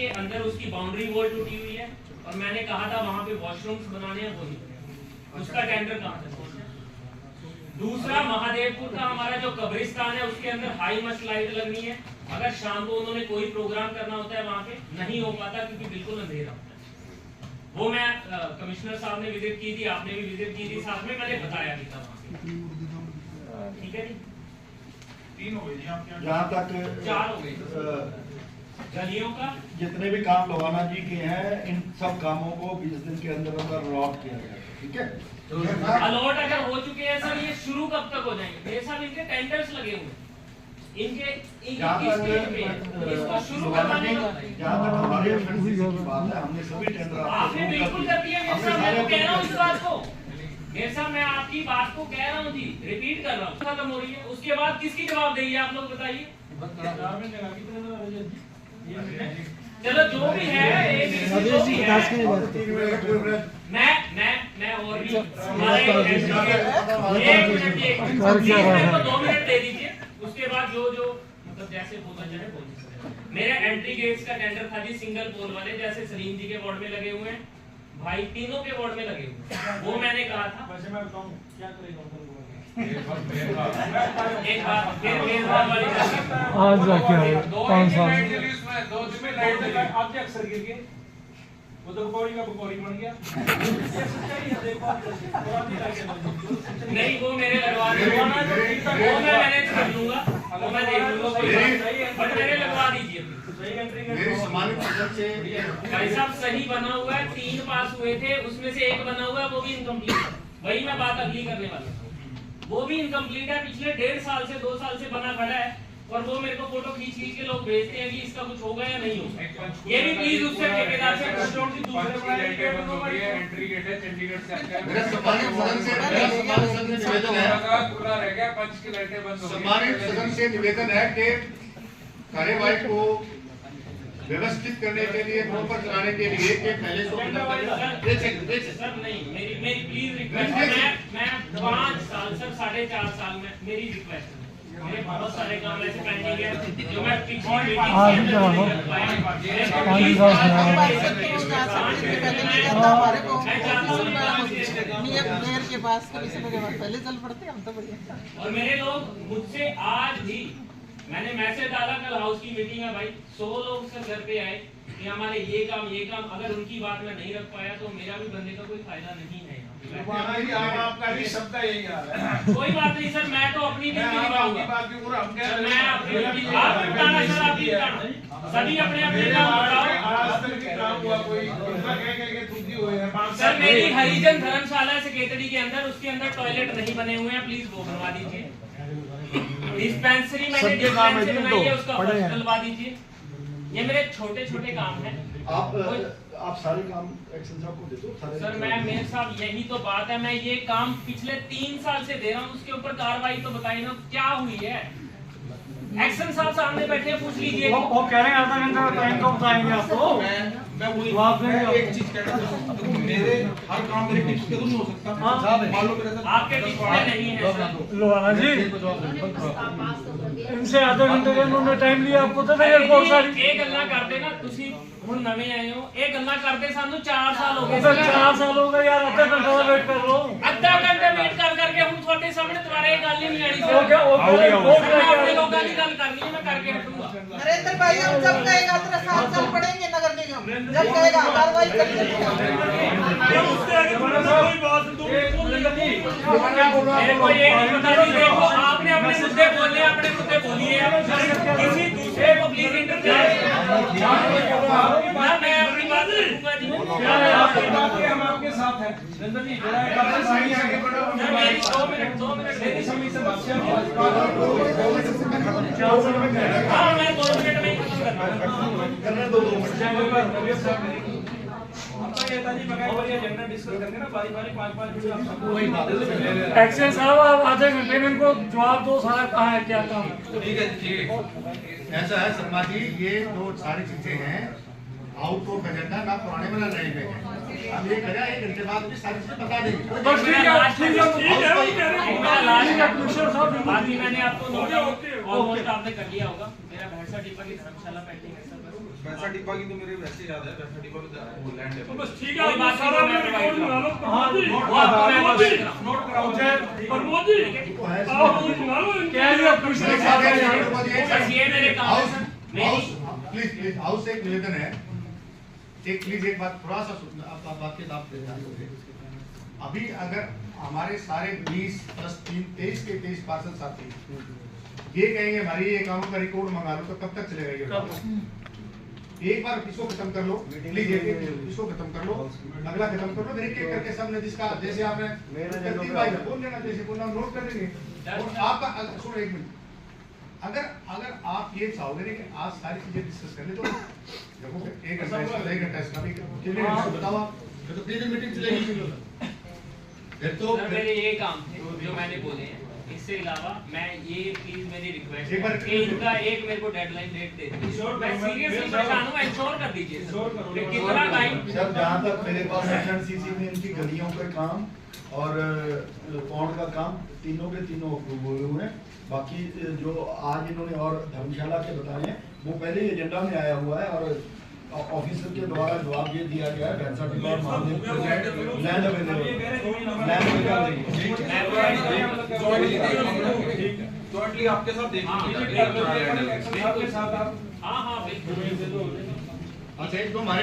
के अंदर उसकी बाउंड्री वॉल टूटी हुई है और मैंने कहा था वहां पे वॉशरूम्स बनाने हैं, वो नहीं बने। उसका टेंडर कहाँ था? दूसरा, महादेवपुर का हमारा जो कब्रिस्तान है उसके अंदर हाई मस्ट लाइट लगनी है। अगर शाम को उन्होंने कोई प्रोग्राम करना होता है वहां पे नहीं हो पाता क्योंकि बिल्कुल अंधेरा होता है। वो मैं कमिश्नर साहब ने विजिट की थी, आपने भी विजिट की थी, साथ में मैंने बताया भी था वहां पे। ठीक है जी, 3 हो गए जी आपके यहाँ। जहाँ तक 4 हो गए गलियों का। जितने भी काम लोहाना जी के हैं इन सब कामों को 20 दिन के अंदर अंदर अलॉट किया गया, ठीक है? अलॉट अगर हो चुके हैं सर, ये शुरू कब तक हो जाएंगे? ये सब इनके टेंडर्स लगे हुए हैं, इनके इसको शुरू करवाने का। जहाँ तक हमारे की बात है, हमने सभी टेंडर आपने बिल्कुल कर दिया मेरे साहब, मैं तो कह रहा हूँ इस बात को। मेरे साहब मैं आपकी बात को कह रहा हूँ जी, रिपीट कर रहा हूँ। खत्म हो रही है, उसके बाद किसकी जवाब देगी आप लोग बताइए? चलो जो भी है, जो भी है, मैं और भी हमारे 1 मिनट को 2 मिनट दे दीजिए। उसके बाद जो मतलब जैसे बोला जाए बोल दीजिए। मेरा एंट्री गेट्स का टेंडर था जी, सिंगल पोल वाले, जैसे सलीम जी के वार्ड में लगे हुए हैं, भाई तीनों के वार्ड में लगे हुए हैं। वो मैंने कहा था वैसे मैं बताऊं क्या करेगा एक बार फिर मेजबान वाली आज जाके आए 5 साल आपके अक्सर गिर गए, वो तो पकौड़ी का पकौड़ी बन गया। नहीं वो मेरे लगवा दीजिए, वो मैं मैनेज कर लूंगा, वो मैं देख लूंगा, बट मेरे लगवा दीजिए। भाई साहब सही बना हुआ है, 3 पास हुए थे, उसमें से 1 बना हुआ है, वो भी इनकम्प्लीट। वही मैं बात अगली करने वाला हूँ, वो भी इनकम्प्लीट है, पिछले 1.5 साल से 2 साल से बना खड़ा है और वो मेरे को फोटो खींच के लोग भेजते हैं कि इसका कुछ होगा या नहीं होगा। ये भी प्लीज उससे ठेकेदार से एंट्री गेट है चंडीगढ़ से मेरा सम्मानित सदन से पूरा रह गया, 5 की लाइटें बंद हो गई। सम्मानित सदन से निवेदन है कि कार्यवाही को व्यवस्थित करने के लिए, प्रॉपर चलाने के लिए कि पहले सर नहीं, मेरी प्लीज रिक्वेस्ट है, मैं 5 साल सर 4.5 साल में मेरी रिक्वेस्ट है, मेरे बहुत सारे काम ऐसे पेंडिंग है जो मैं पिछली मीटिंग के अंदर नहीं कर पाया। पहले चल पड़ते हम तो बढ़िया। और मेरे लोग मुझसे आज भी, मैंने मैसेज डाला कल हाउस की मीटिंग है भाई, 100 लोग सर घर पे आए कि हमारे ये काम, अगर उनकी बात मैं नहीं रख पाया तो मेरा भी बनने का कोई फायदा नहीं है। आपका भी शब्द यही आ रहा है। कोई बात नहीं सर, मैं तो अपनी ड्यूटी निभाऊंगा। मैं अपनी ड्यूटी, आप भी बताना सर, आप भी बताना, सभी अपने अपने काम बताओ। आज तक काम हुआ कोई त्रुटि हुई है? सर मेरी हरिजन धर्मशाला सेक्रेटरी के अंदर, उसके अंदर टॉयलेट नहीं बने हुए हैं, प्लीज वो बनवा दीजिए। डिस्पेंसरी मैंने डिस्पेंसरी बनाई है, उसका बनवा दीजिए। ये मेरे छोटे छोटे काम हैं। आप सारे काम एक्शन साहब को दे दो। सर मेरे साहब यही तो बात है, मैं ये काम पिछले 3 साल से दे रहा हूँ, उसके ऊपर कार्रवाई तो बताइए ना क्या हुई है। एक्शन साहब सामने बैठे, पूछ लीजिए। वो कह रहे हैं आधा घंटा टाइम तो बताएंगे आपको। मैं वही एक चीज कहना चाहता हूं, मेरे हर काम मेरे टिप्स पे तो नहीं हो सकता। मान लो मेरे आपके टिप्स पे नहीं है सर। लोहाना जी इनसे आधे घंटे का उन्होंने टाइम लिया, आपको तो नहीं बहुत सारी ਇਹ ਗੱਲਾਂ ਕਰਦੇ ਨਾ ਤੁਸੀਂ ਹੁਣ ਨਵੇਂ ਆਏ ਹੋ, ਇਹ ਗੱਲਾਂ ਕਰਦੇ ਸਾਨੂੰ 4 ਸਾਲ ਹੋ ਗਏ। 4 साल हो गए यार, आधा घंटा वेट कर लो। ਅੱਧਾ ਘੰਟਾ ਵੇਟ ਕਰ ਕਰਕੇ ਹੁਣ ਤੁਹਾਡੇ ਸਾਹਮਣੇ ਦੁਬਾਰਾ ਇਹ ਗੱਲ ਹੀ ਨਹੀਂ ਆਣੀ वो क्या वो ਆਪਣੇ ਲੋਕਾਂ ਦੀ ਗੱਲ ਕਰਨੀ ਹੈ, मैं करके हटूंगा। नरेंद्र भाई हम जब कहेगा तेरा 7 साल पढ़ेंगे नगर निगम, जब कहेगा कार्रवाई करेंगे। मेरे को ये नहीं पता जी, देखो आपने अपने मुद्दे बोलने, अपने मुद्दे बोलिए, किसी दूसरे को प्लीज इंटरफेयर ना, मैं अपनी बात रखूंगा जी। हम आपके साथ हैं नंदन जी। आगे बढ़ो, मेरी 2 मिनट मेरी समी से बात हाँ, मैं 2 मिनट में ही खत्म करने दो 2 मिनट। एक्शन साहब आप आधे घंटे में इनको जवाब दो, सारा कहाँ है क्या काम। ठीक है। ऐसा है शर्मा जी, ये तो सारी चीजें हैं आउट ऑफ एजेंडा, ना पुराने में ना नए में है। हम ये करें 1 घंटे बाद भी सारी चीजें बता देंगे। बस ठीक है। बाकी मैंने आपको नोट आपने कर लिया होगा, मेरा भैंसा डिब्बा की धर्मशाला पेंडिंग है सर। वैसा डिब्बा की तो मेरे वैसे याद है, वैसा डिब्बा वो लैंड है। तो बस ठीक है, कोई बात सारा नहीं, में रिकॉर्ड बना लो हाँ, प्रमोद जी। वो आपको मैं प्रमोद जी, देख रहा हूँ। नोट कराओ प्रमोद जी आप मुझे बना लो क्या है आप कुछ नहीं खा रहे हैं बस ये मेरे काम हाउस है। हाउस मेरी प्लीज प्लीज हाउस से एक निवेदन है, एक प्लीज एक बात थोड़ा सा सुनना, आप बात के आप ध्यान दोगे। अभी अगर हमारे सारे 20 + 3 23 के 23 पार्षद साथी ये कहेंगे हमारी ये कानून का रिकॉर्ड मंगा लो, तो कब तक चलेगा ये? एक बार इसको खत्म कर लो प्लीज, इसको खत्म कर लो, अगला खत्म कर लो, फिर एक एक करके सबने जिसका जैसे आपने बोल लेना, जैसे बोलना नोट कर लेंगे। और आपका सुनो एक मिनट, अगर आप ये चाहोगे ना कि आज सारी चीजें डिस्कस कर ले, तो देखो 1 घंटा इसका भी बताओ आप, फिर तो 3 दिन मीटिंग चलेगी, फिर तो सर मेरे ये काम थे जो मैंने बोले हैं। इससे अलावा मैं ये प्लीज मेरी रिक्वेस्ट एक बार है कि इनका एक मेरे को डेडलाइन डेट दे दीजिए। मैं सीरियसली परेशान हूँ, इंश्योर कर दीजिए कि कितना टाइम। सर जहाँ तक मेरे पास एसएनसीसी में इनकी गलियों का काम और पौंड का काम तीनों के तीनों अप्रूव हुए हुए हैं। बाकी जो आज इन्होंने और धर्मशाला के बताए हैं वो पहले ही एजेंडा में आया हुआ है, और ऑफिसर के द्वारा जवाब ये दिया गया है भैंसा टिब्बा और महादेव लैंड अवेलेबल जॉइंटली आपके साथ देख हाँ हाँ बिल्कुल। अच्छा एक दो हमारे